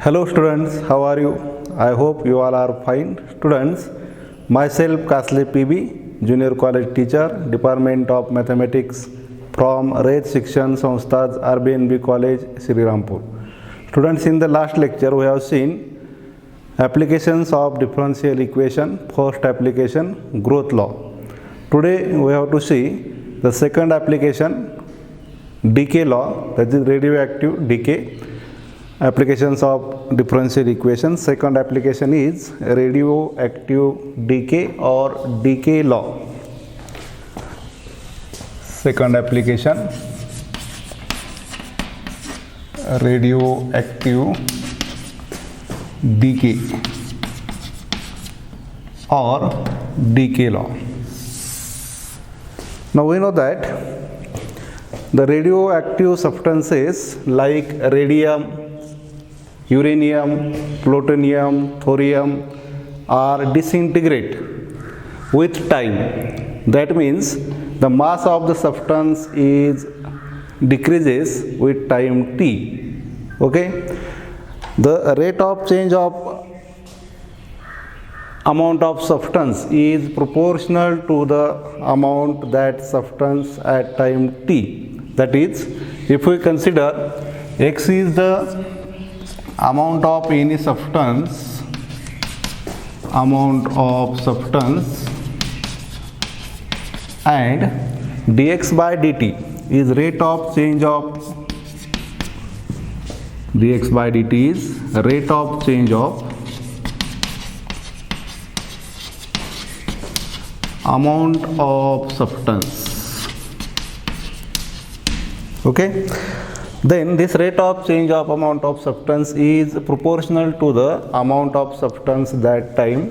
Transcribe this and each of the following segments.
Hello students, how are you? I hope you all are fine. Students, myself Kasle PB, Junior College Teacher, Department of Mathematics from Rate Shikshan Samstha's RBNB College, Sri Rampur. Students, in the last lecture we have seen applications of differential equation, first application, growth law. Today we have to see the second application, decay law, that is radioactive decay. Applications of differential equation. Second application is radioactive decay or decay law. Second application, radioactive decay or decay law. Now we know that the radioactive substances like radium, uranium, plutonium, thorium are disintegrate with time. That means the mass of the substance is decreases with time t. Okay, the rate of change of amount of substance is proportional to the amount that substance at time t. That is, if we consider x is the amount of any substance, and dx by dt is rate of change of amount of substance. Okay, then this rate of change of amount of substance is proportional to the amount of substance that time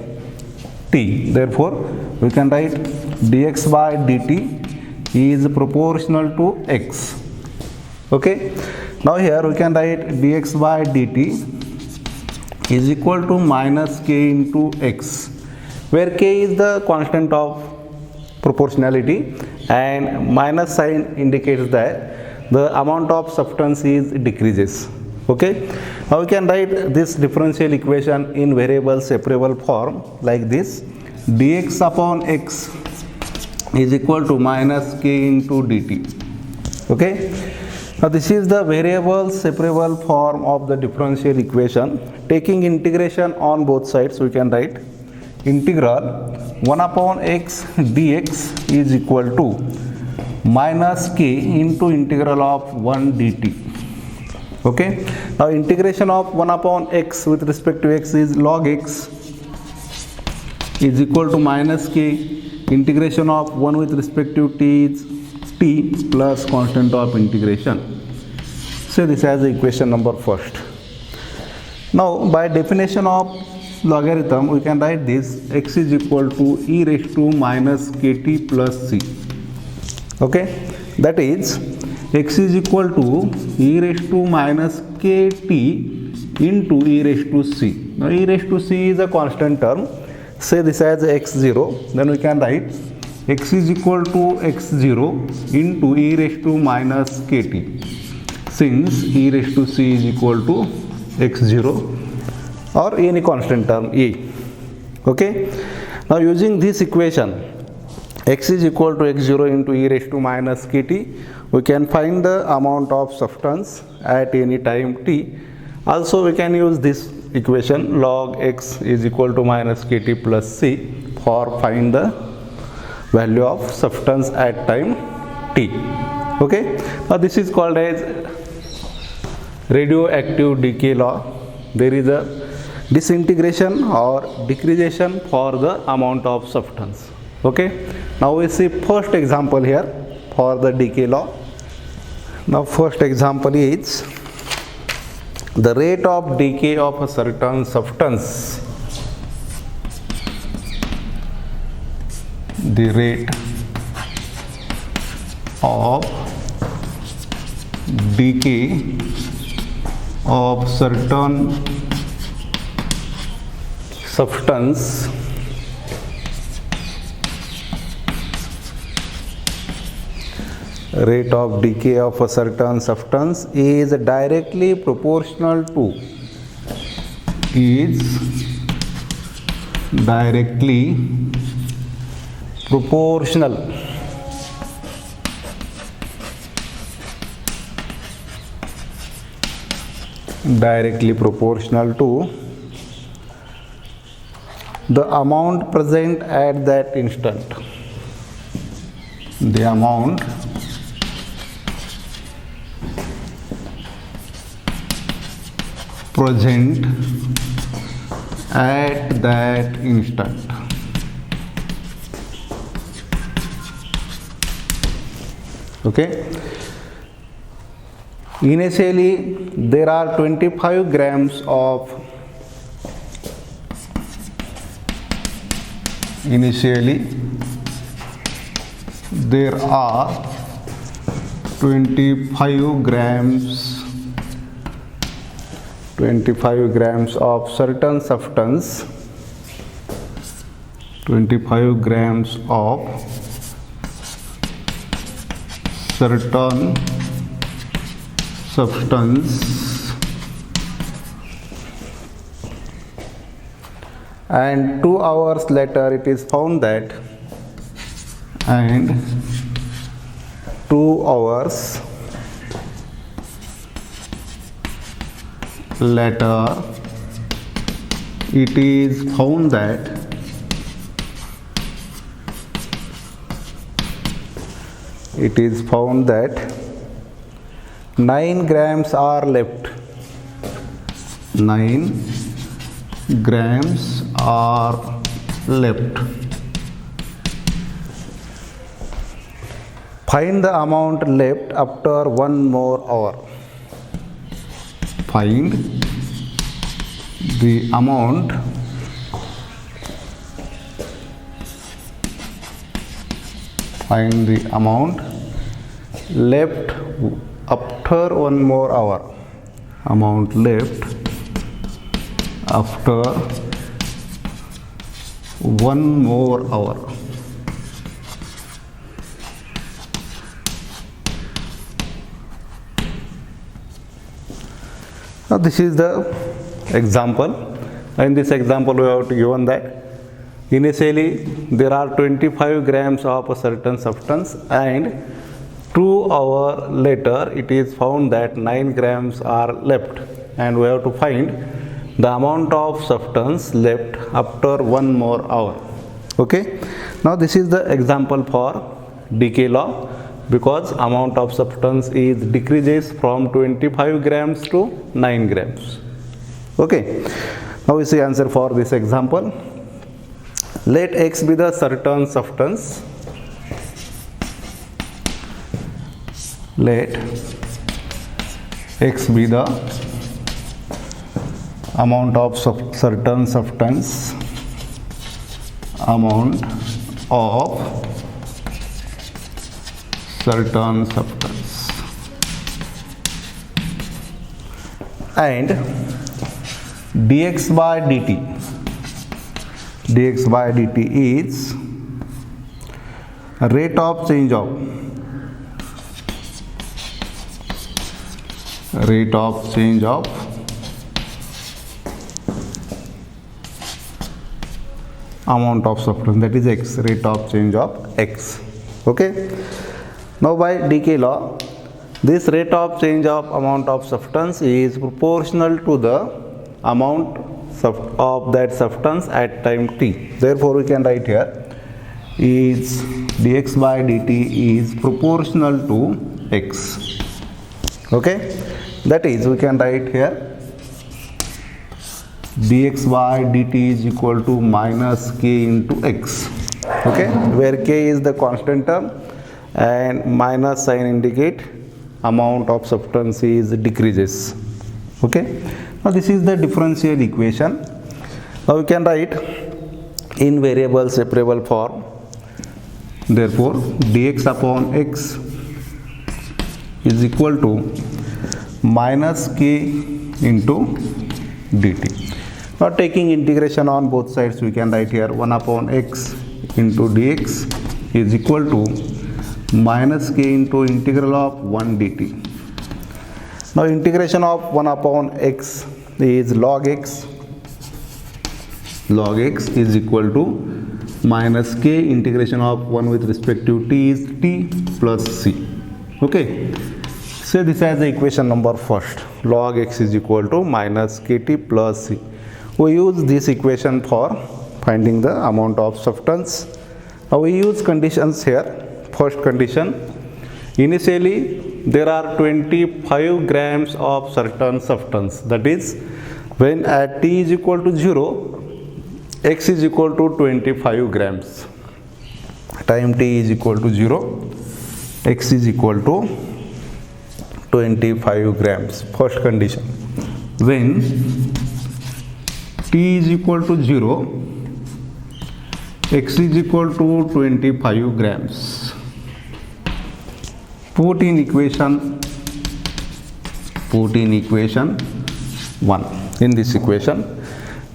t. Therefore, we can write dx by dt is proportional to x. Okay, now here we can write dx by dt is equal to minus k into x, where k is the constant of proportionality and minus sign indicates that the amount of substance is decreases. Okay, now we can write this differential equation in variable separable form like this: dx upon x is equal to minus k into dt. Okay, now this is the variable separable form of the differential equation. Taking integration on both sides, we can write integral 1 upon x dx is equal to minus k into integral of 1 dt. Okay, now integration of 1 upon x with respect to x is log x is equal to minus k. Integration of 1 with respect to t is t plus constant of integration. So this as equation number first. Now by definition of logarithm, we can write this: x is equal to e raised to minus kt plus c. Okay, that is x is equal to e raised to minus kt into e raised to c. Now e raised to c is a constant term. Say this as x0, then we can write x is equal to x0 into e raised to minus kt, since e raised to c is equal to x0 or any constant term e. Okay, now using this equation, x is equal to x0 into e raised to minus kt, we can find the amount of substance at any time t. Also we can use this equation log x is equal to minus kt plus c for find the value of substance at time t. Okay, now this is called as radioactive decay law. There is a disintegration or decreasation for the amount of substance. Okay, now we see first example here for the decay law. Now first example is the rate of decay of a certain substance. The rate of decay of certain substance rate of decay of a certain substance is directly proportional to is directly proportional to the amount present at that instant. The amount present at that instant. Okay. Initially, there are 25 grams of there are 25 grams of certain substance, 25 grams of certain substance, and 2 hours later it is found that, and 2 hours later it is found that it is found that 9 grams are left. 9 grams are left. Find the amount left after 1 more hour. Find the amount left after 1 more hour. Amount left after 1 more hour. Now this is the example. In this example we have given that initially there are 25 grams of a certain substance, and 2 hours later it is found that 9 grams are left, and we have to find the amount of substance left after 1 more hour. Okay. Now this is the example for decay law, because amount of substance is decreases from 25 grams to 9 grams. Okay. Now we see answer for this example. Let X be the certain substance. Let X be the amount of certain substance. Amount of certain substance. And dx by dt is rate of change of amount of substance, that is x, rate of change of x. Okay. Now by decay law, this rate of change of amount of substance is proportional to the amount of that substance at time t. Therefore we can write here is dx by dt is proportional to x. Okay. That is, we can write here dx by dt is equal to minus k into x. Okay, where k is the constant term and minus sign indicate amount of substance is decreases. Okay. Now this is the differential equation. Now we can write in variable separable form. Therefore dx upon x is equal to minus k into dt. Now taking integration on both sides, we can write here 1 upon x into dx is equal to minus k into integral of 1 dt. Now integration of 1 upon x is log x log x is equal to minus k integration of 1 with respect to t is t plus c. Okay, say this as the equation number first. Log x is equal to minus kt plus c. We use this equation for finding the amount of substance. Now we use conditions here. First condition, initially there are 25 grams of certain substance, that is when at t is equal to 0, x is equal to 25 grams. Time t is equal to 0, x is equal to 25 grams. First condition. When t is equal to 0, x is equal to 25 grams. Put in equation 1 in this equation.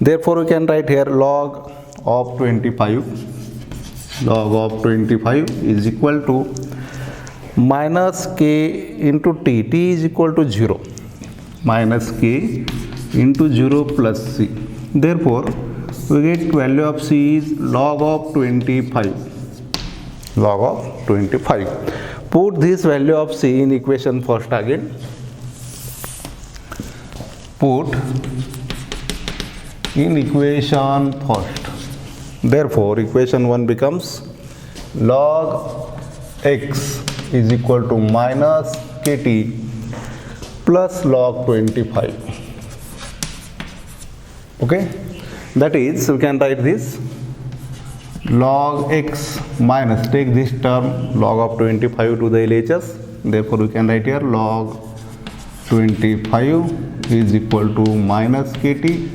Therefore we can write here log of 25 is equal to minus k into t. T is equal to 0, minus k into 0 plus c. Therefore we get value of c is log of 25. Log of 25. Put this value of c in equation first again. Put in equation first. Therefore equation 1 becomes log x is equal to minus kt plus log 25. Okay, that is, we can write this log x minus, take this term log of 25 to the LHS. Therefore we can write here log 25 is equal to minus kt.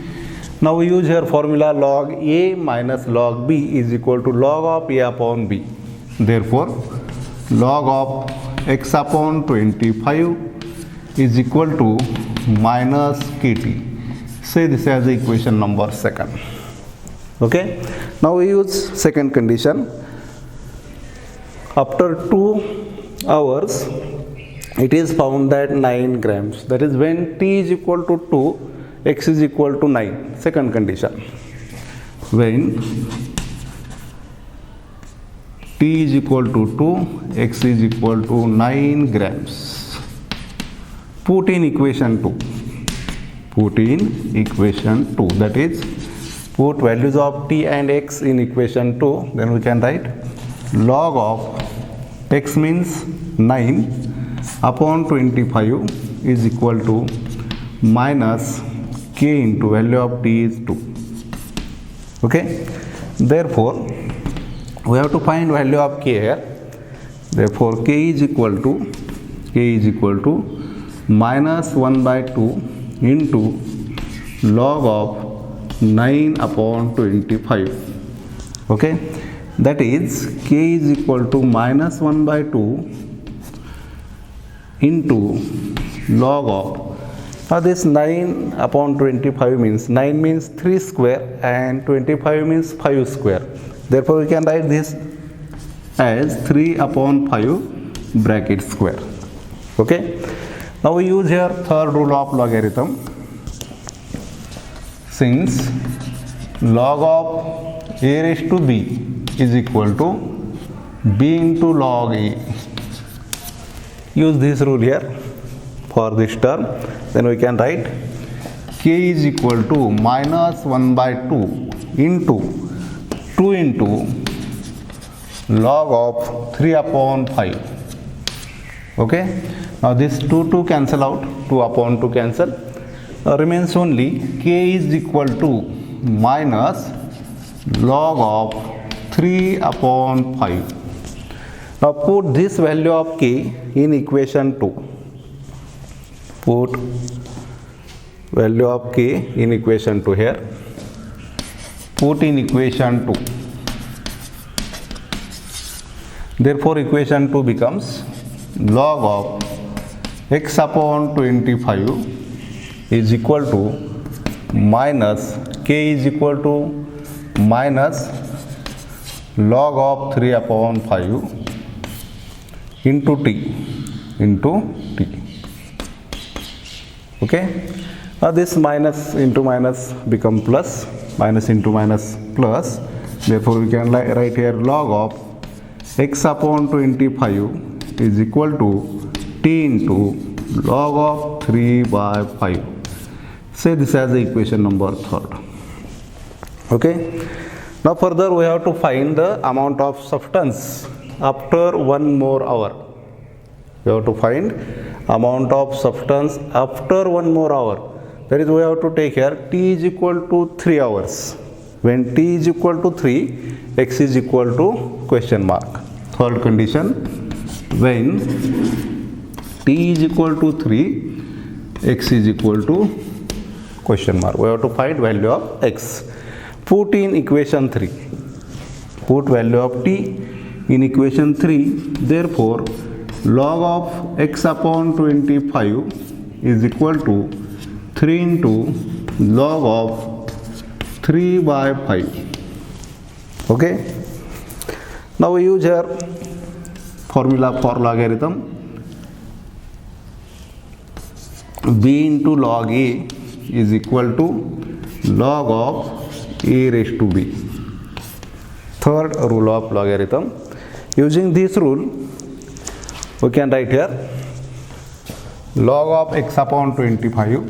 Now we use here formula log a minus log b is equal to log of a upon b. Therefore log of x upon 25 is equal to minus kt. Say this as the equation number 2. Okay, now we use second condition. After 2 hours it is found that 9 grams, that is when t is equal to 2, x is equal to 9. Second condition, when t is equal to 2, x is equal to 9 grams. Put in equation 2. Put in equation 2, that is, put values of t and x in equation 2. Then we can write log of x means 9 upon 25 is equal to minus k into value of t is 2. Okay, therefore we have to find value of k here. Therefore k is equal to minus 1 by 2 into log of 9 upon 25. Okay, that is k is equal to minus 1 by 2 into log of this 9 upon 25 means 9 means 3 square and 25 means 5 square. Therefore we can write this as 3 upon 5 bracket square. Okay, now we use here third rule of logarithm. Since log of a raised to b is equal to b into log a, use this rule here for this term. Then we can write k is equal to minus 1 by 2 into 2 into log of 3 upon 5. Okay, now this 2 cancel out, 2 upon 2 cancel, remains only k is equal to minus log of 3 upon 5. Now put this value of k in equation 2. Put value of k in equation 2 here. Put in equation 2. Therefore equation 2 becomes log of x upon 25 is equal to minus k is equal to minus log of 3 upon 5 into t. Okay, now this minus into minus become plus. minus into minus plus. Therefore, we can write here log of x upon 25 is equal to t into log of 3 by 5. Say this as the equation number 3. Okay. Now further we have to find the amount of substance after 1 more hour. We have to find amount of substance after 1 more hour. That is, we have to take here t is equal to 3 hours. When t is equal to 3, x is equal to question mark. Third condition, when t is equal to 3, x is equal to question mark. We have to find value of x. Put in equation 3. Put value of t in equation 3. Therefore, log of x upon 25 is equal to 3 into log of 3 by 5. Okay. Now we use here formula for logarithm. B into log a is equal to log of a raised to b. Third rule of logarithm. Using this rule, we can write here log of x upon 25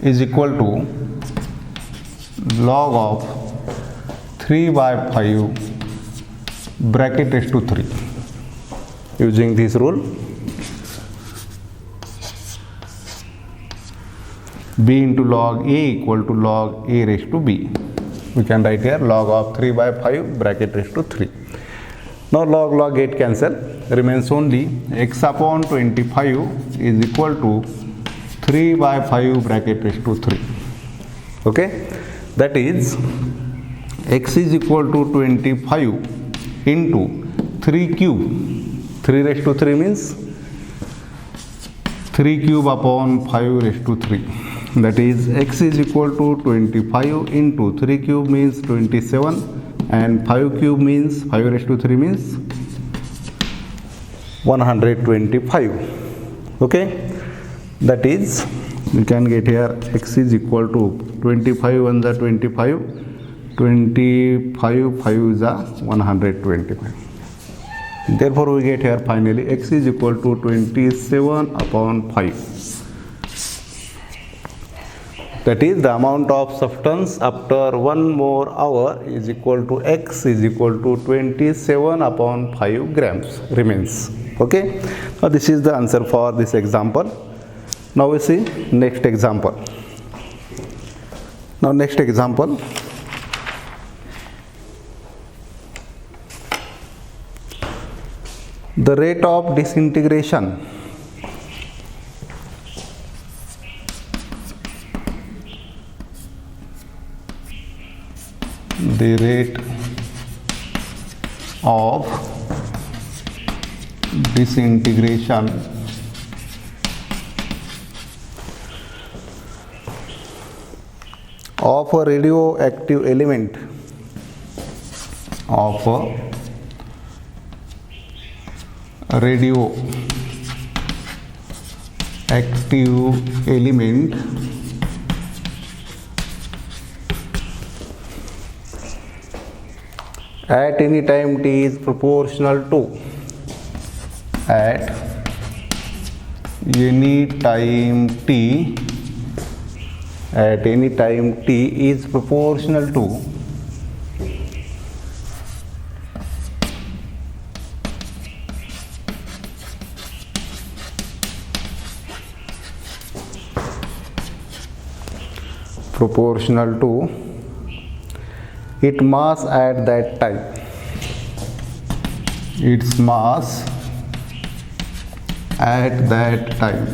is equal to log of 3 by 5 bracket raised to 3. Using this rule, b into log a equal to log a raised to b. We can write here log of 3 by 5 bracket raised to 3. Now log get cancel, remains only x upon 25 is equal to 3 by 5 bracket raised to 3. Okay, that is x is equal to 25 into 3 cube. 3 raised to 3 means 3 cube upon 5 raised to 3. That is x is equal to 25 into 3 cube means 27 and 5 cube means 5 raised to 3 means 125. Okay, that is we can get here x is equal to 25 on the 25, 25 5 is a 125. Therefore we get here finally x is equal to 27 upon 5. That is, the amount of substance after 1 more hour is equal to x is equal to 27 upon 5 grams remains. Okay. Now this is the answer for this example. Now we see next example. Now next example. The rate of disintegration the rate of disintegration of a radioactive element at any time t is proportional to at any time t is proportional to its mass at that time. Its mass at that time.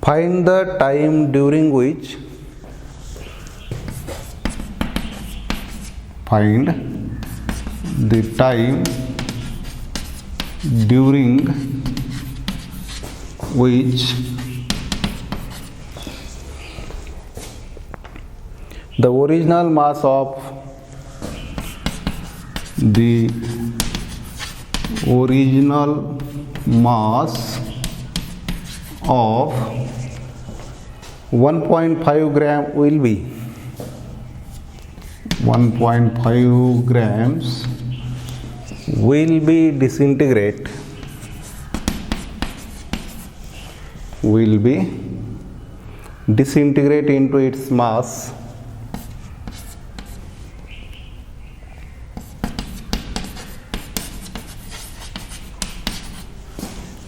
Find the time during which the original mass of the original mass of 1.5 gram will be 1.5 grams will be disintegrate into its mass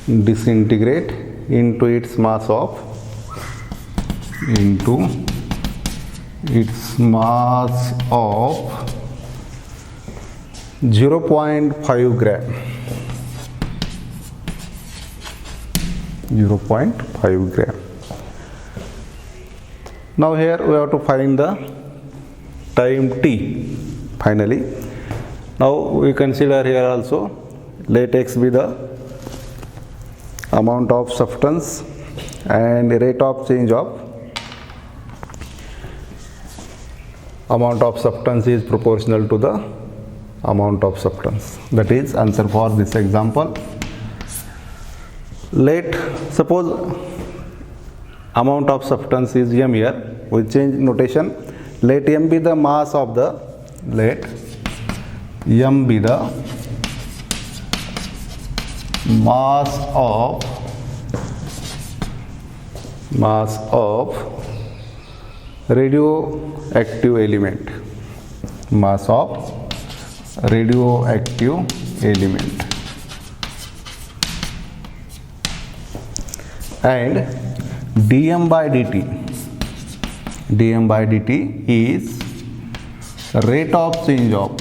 disintegrate into its mass of 0.5 gram. 0.5 gram. Now here we have to find the time t finally. Now we consider here also, let x be the amount of substance and rate of change of amount of substance is proportional to the amount of substance. That is answer for this example. Let suppose amount of substance is m here, we change notation. Let m be the mass of the mass of radioactive element, and dm by dt is rate of change of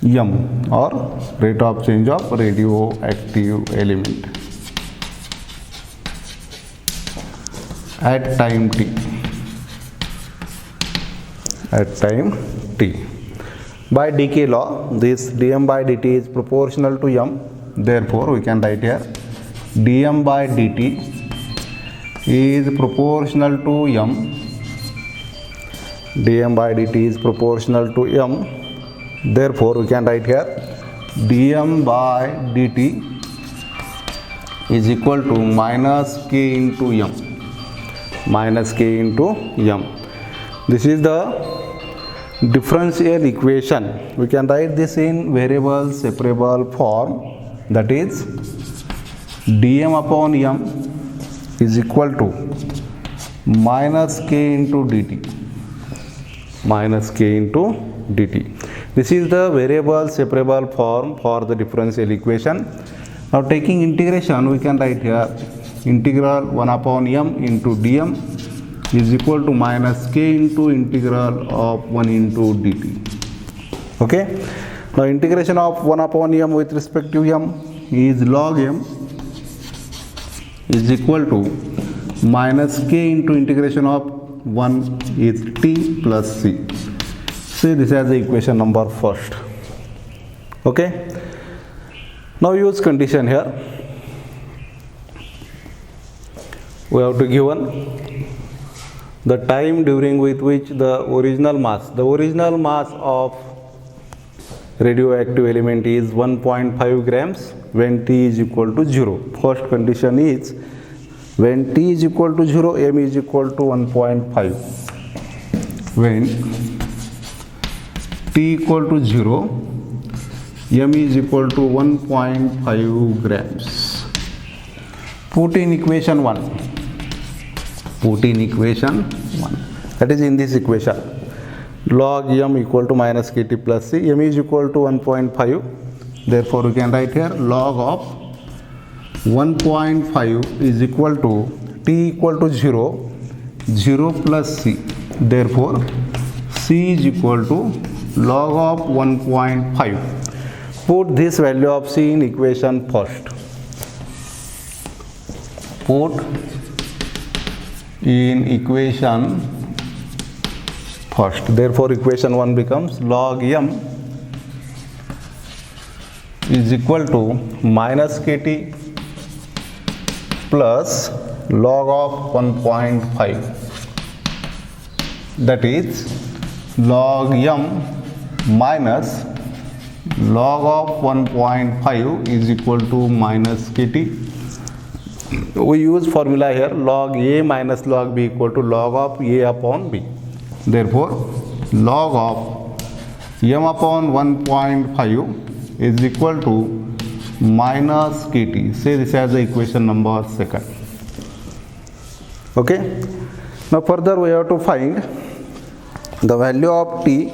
m, or rate of change of radioactive element at time t. By decay law, this dm by dt is proportional to m. Therefore, we can write here dm by dt is proportional to m. dm by dt is proportional to m. Therefore, we can write here dm by dt is equal to minus k into m. This is the differential equation. We can write this in variable separable form, that is dm upon m is equal to minus k into dt. This is the variable separable form for the differential equation. Now taking integration, we can write here integral 1 upon m into dm is equal to minus k into integral of 1 into dt. Okay. Now integration of 1 upon m with respect to m is log m is equal to minus k into integration of 1 is t plus c. See, this as the equation number first. Okay. Now use condition here. We have to given the time during with which the original mass of radioactive element is 1.5 grams when t is equal to 0. First condition is when t is equal to 0, m is equal to 1.5. When t equal to 0, m is equal to 1.5 grams. Put in equation 1. That is in this equation. Log m equal to minus kt plus c. M is equal to 1.5. Therefore, we can write here log of 1.5 is equal to t equal to 0, 0 plus c. Therefore, c is equal to log of 1.5. Put this value of c in equation first. Put in equation first. Therefore, equation 1 becomes log m is equal to minus kt plus log of 1.5. that is log m minus log of 1.5 is equal to minus kt. We use formula here, log a minus log b equal to log of a upon b. Therefore, log of m upon 1.5 is equal to minus kt. Say this as the equation number 2. Okay. Now further we have to find the value of T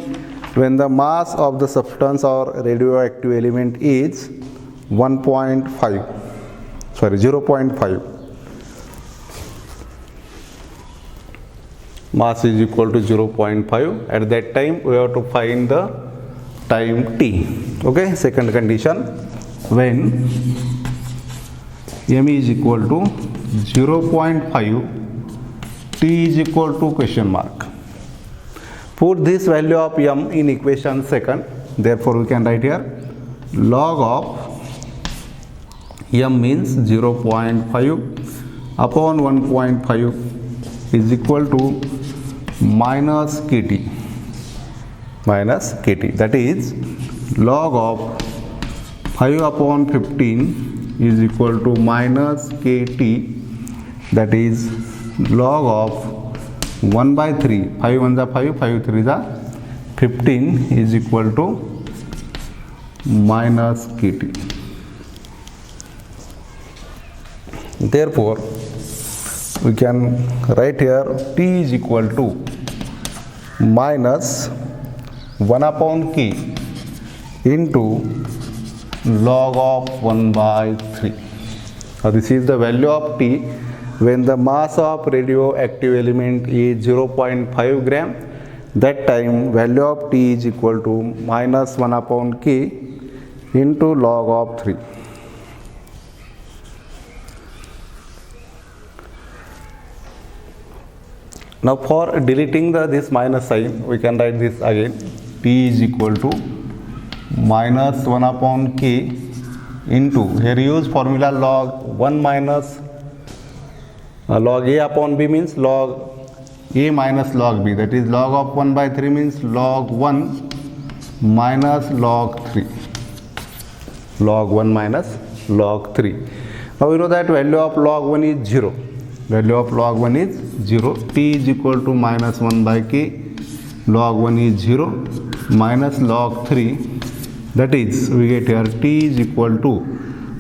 when the mass of the substance or radioactive element is 0.5. Mass is equal to 0.5. At that time we have to find the time T. Okay, second condition, when m is equal to 0.5, T is equal to question mark. Put this value of m in equation 2. Therefore we can write here log of m means 0.5 upon 1.5 is equal to minus kt. That is log of 5 upon 15 is equal to minus kt. That is log of 1 by 3, 5 1 is 5, 5 3 is 15 is equal to minus kt. Therefore, we can write here T is equal to minus 1 upon k into log of 1 by 3. Now this is the value of T when the mass of radioactive element is 0.5 gram. That time value of T is equal to minus 1 upon k into log of 3. Now for deleting this minus sign, we can write this again. T is equal to minus 1 upon k into, here use formula log 1 minus log a upon b means log a minus log b. That is log of 1 by 3 means log 1 minus log 3. Log 1 minus log 3. Now we know that value of log 1 is 0. Value of log 1 is 0. T is equal to minus 1 by k. Log 1 is 0 minus log 3. That is, we get here T is equal to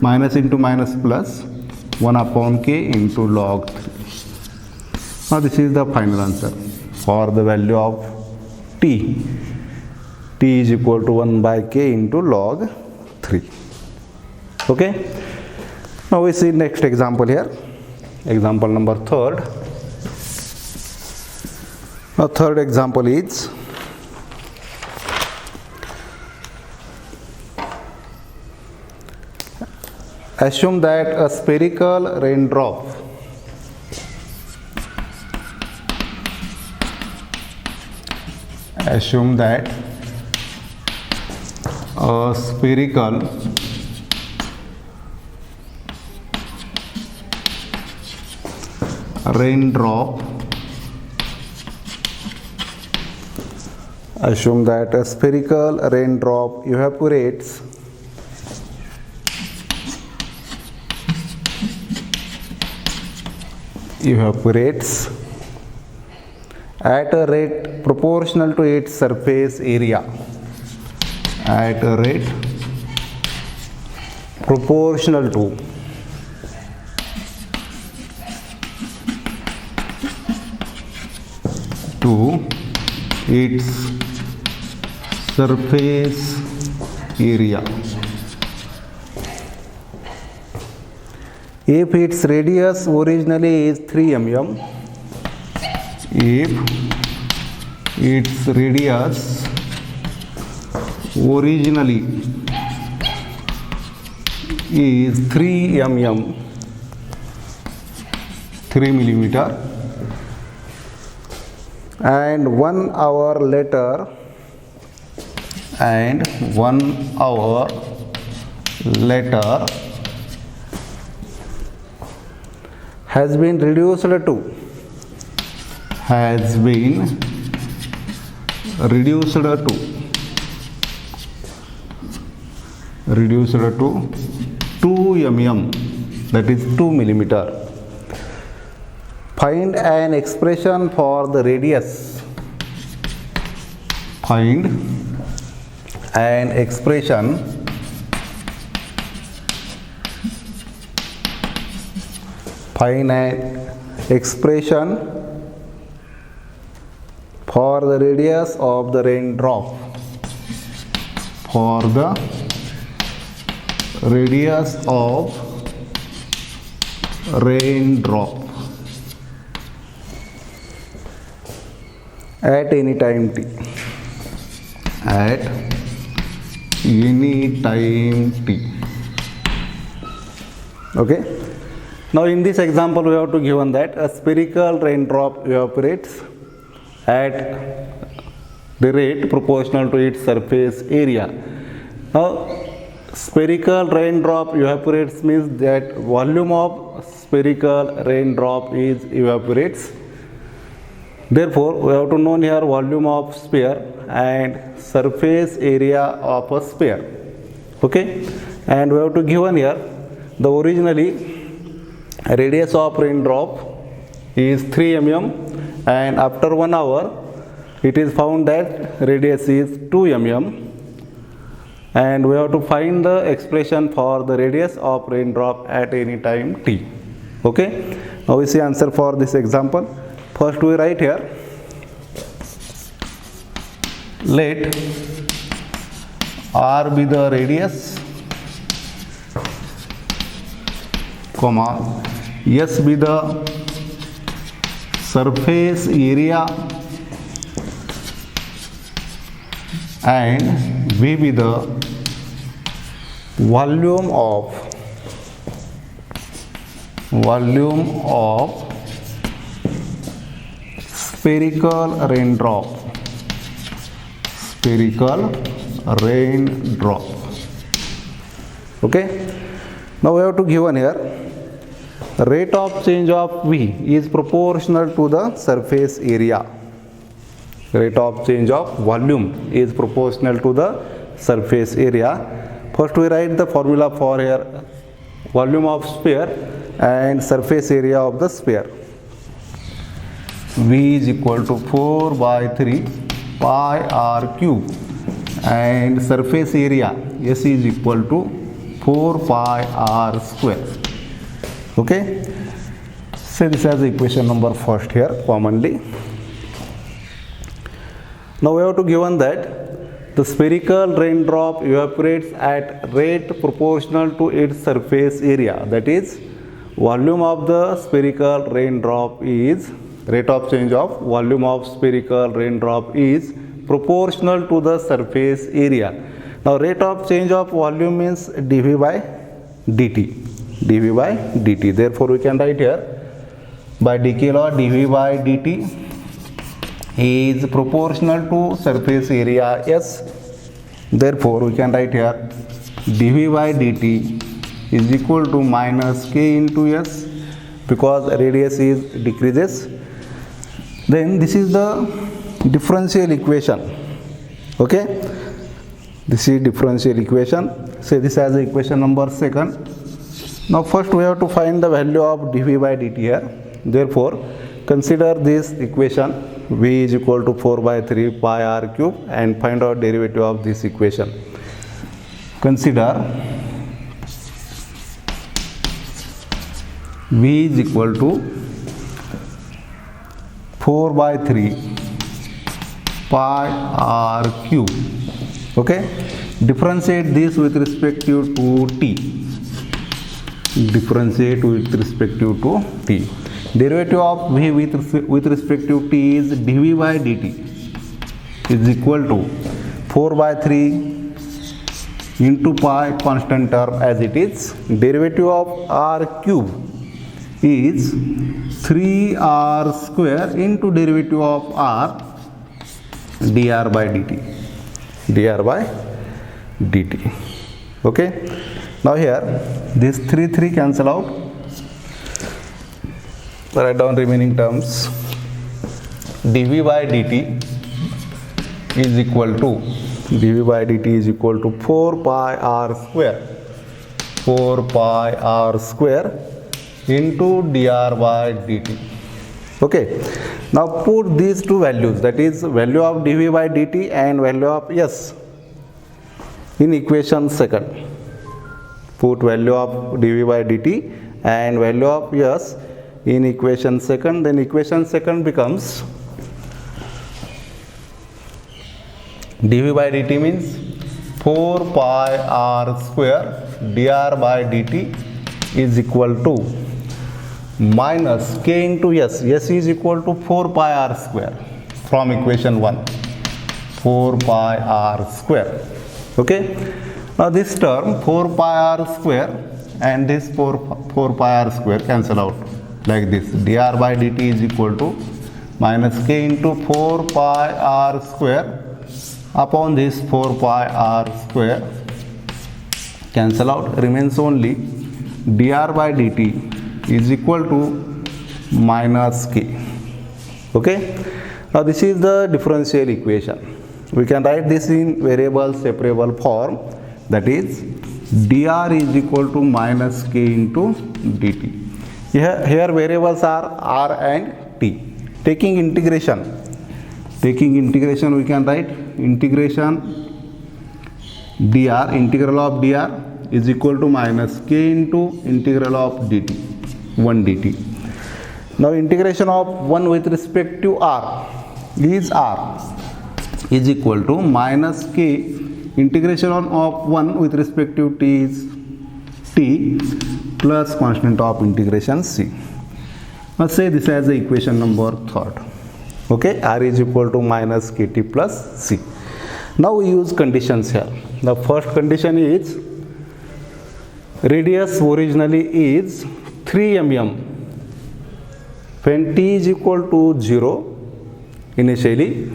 minus into minus plus 1 upon k into log 3. Now this is the final answer for the value of T. T is equal to 1 by k into log 3. Okay. Now we see next example here. Example number 3rd. Now third example is assume that a spherical raindrop evaporates at a rate proportional to its surface area. At a rate proportional to its surface area. If its radius originally is 3 mm, if its radius originally is 3 mm, 3 millimeter, and 1 hour later has been reduced reduced to 2 mm, that is 2 millimeter. Find an expression for the radius. Find an expression for the radius of the raindrop. For the radius of raindrop at any time t. At any time t. Okay. Now in this example we have to given that a spherical raindrop evaporates at the rate proportional to its surface area. Now spherical raindrop evaporates means that volume of spherical raindrop is evaporates. Therefore we have to know here volume of sphere and surface area of a sphere. Okay, and we have to given here the originally radius of raindrop is 3 mm, and after 1 hour it is found that radius is 2 mm, and we have to find the expression for the radius of raindrop at any time t. Okay, now we see answer for this example. First we write here, let r be the radius, comma s be the surface area and v be the volume of spherical raindrop. Okay, now we have to given here the rate of change of V is proportional to the surface area. Rate of change of volume is proportional to the surface area. First we write the formula for here, volume of sphere and surface area of the sphere. V is equal to 4 by 3 pi r cube, and surface area S is equal to 4 pi r square. Okay, so this is equation number first here commonly. Now we have to given that the spherical raindrop evaporates at rate proportional to its surface area, that is volume of the spherical raindrop is, rate of change of volume of spherical raindrop is proportional to the surface area. Now rate of change of volume means dV by dt. Therefore we can write here by Decay law dV by dt is proportional to surface area S. Therefore we can write here dV by dt is equal to minus k into S, because radius is decreases. Then this is the differential equation. Okay, this is differential equation. Say this as equation number second. Now first we have to find the value of dV by dt here. Therefore consider this equation, V is equal to 4 by 3 pi r cube, and find out derivative of this equation. Consider V is equal to 4 by 3 pi r cube. Okay, differentiate this with respect to t. Derivative of V with respect to t is dV by dt is equal to 4 by 3 into pi, constant term as it is. Derivative of r cube is 3r square into derivative of r, dr by dt. Okay, now here this 3 cancel out. Write down remaining terms. dV by dt is equal to dv by dt is equal to 4 pi r square, 4 pi r square into dr by dt. Okay, now put these two values, that is value of dv by dt and value of s, in equation second. Put value of dv by dt and value of s in equation second, then equation second becomes dv by dt means 4 pi r square dr by dt is equal to minus k into s. S is equal to 4 pi r square from equation 1, 4 pi r square. Okay, now this term 4 pi r square and this 4 pi r square cancel out like this. Dr by dt is equal to minus k into 4 pi r square upon this 4 pi r square, cancel out, remains only dr by dt is equal to minus k. Okay, now this is the differential equation. We can write this in variable separable form, that is dr is equal to minus k into dt. Here variables are r and t. Taking integration we can write integration dr, integral of dr is equal to minus k into integral of dt, 1 dt. Now integration of 1 with respect to r is equal to minus k, integration of 1 with respect to t is t plus constant of integration c. Now say this as the equation number 3rd. Okay, r is equal to minus kt plus c. Now we use conditions here. The first condition is radius originally is 3 mm. When t is equal to 0, initially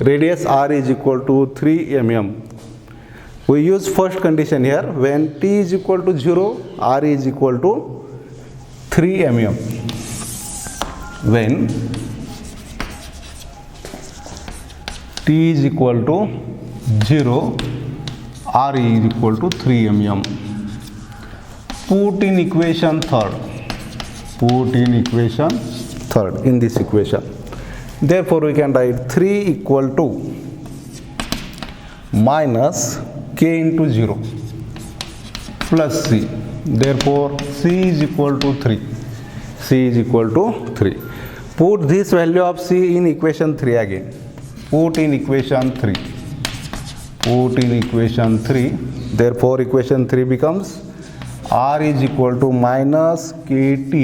radius r is equal to 3 mm. We use first condition here. When t is equal to 0, r is equal to 3 mm. When t is equal to 0, r is equal to 3 mm. Put in equation 3rd. Put in equation 3rd in this equation. Therefore, we can write 3 equal to minus k into 0 plus c. Therefore, c is equal to 3. C is equal to 3. Put this value of c in equation 3 again. Put in equation 3. Put in equation 3. Therefore, equation 3 becomes r is equal to minus kt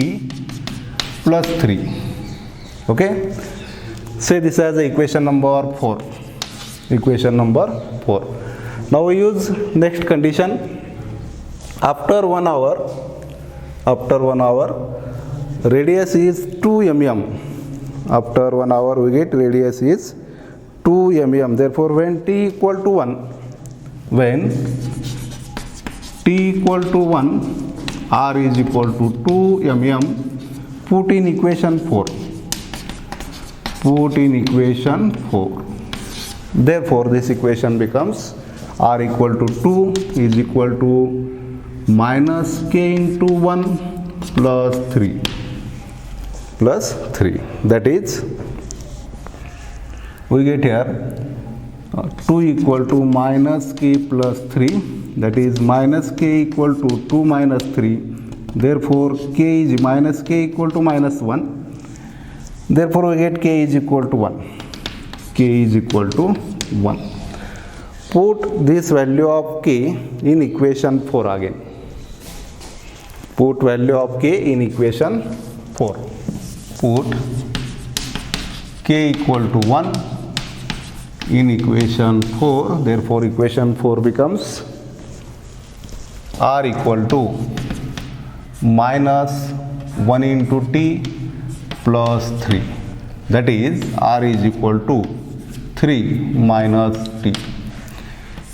plus 3. Okay. Say this as the equation number 4. Equation number 4. Now we use next condition. After 1 hour, radius is 2 mm. After 1 hour we get radius is 2 mm. Therefore, when t equal to 1, r is equal to 2 mm. Put in equation 4. Put in equation 4. Therefore, this equation becomes r equal to 2 is equal to minus k into 1 plus 3. That is, we get here 2 equal to minus k plus 3. That is minus k equal to 2 minus 3. Therefore, k is minus k equal to minus 1. Therefore, we get k is equal to 1. K is equal to 1. Put this value of k in equation 4 again. Put value of k in equation 4. Put k equal to 1 in equation 4. Therefore, equation 4 becomes r equal to minus 1 into t plus 3. That is, r is equal to 3 minus t.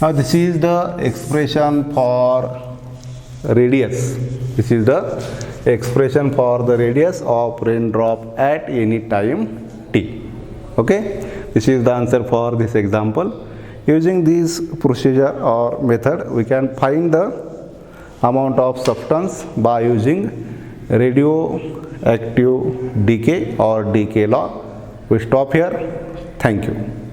Now, this is the expression for radius. This is the expression for the radius of raindrop at any time t. Okay. This is the answer for this example. Using this procedure or method, we can find the amount of substance by using radioactive decay or decay law. We stop here. Thank you.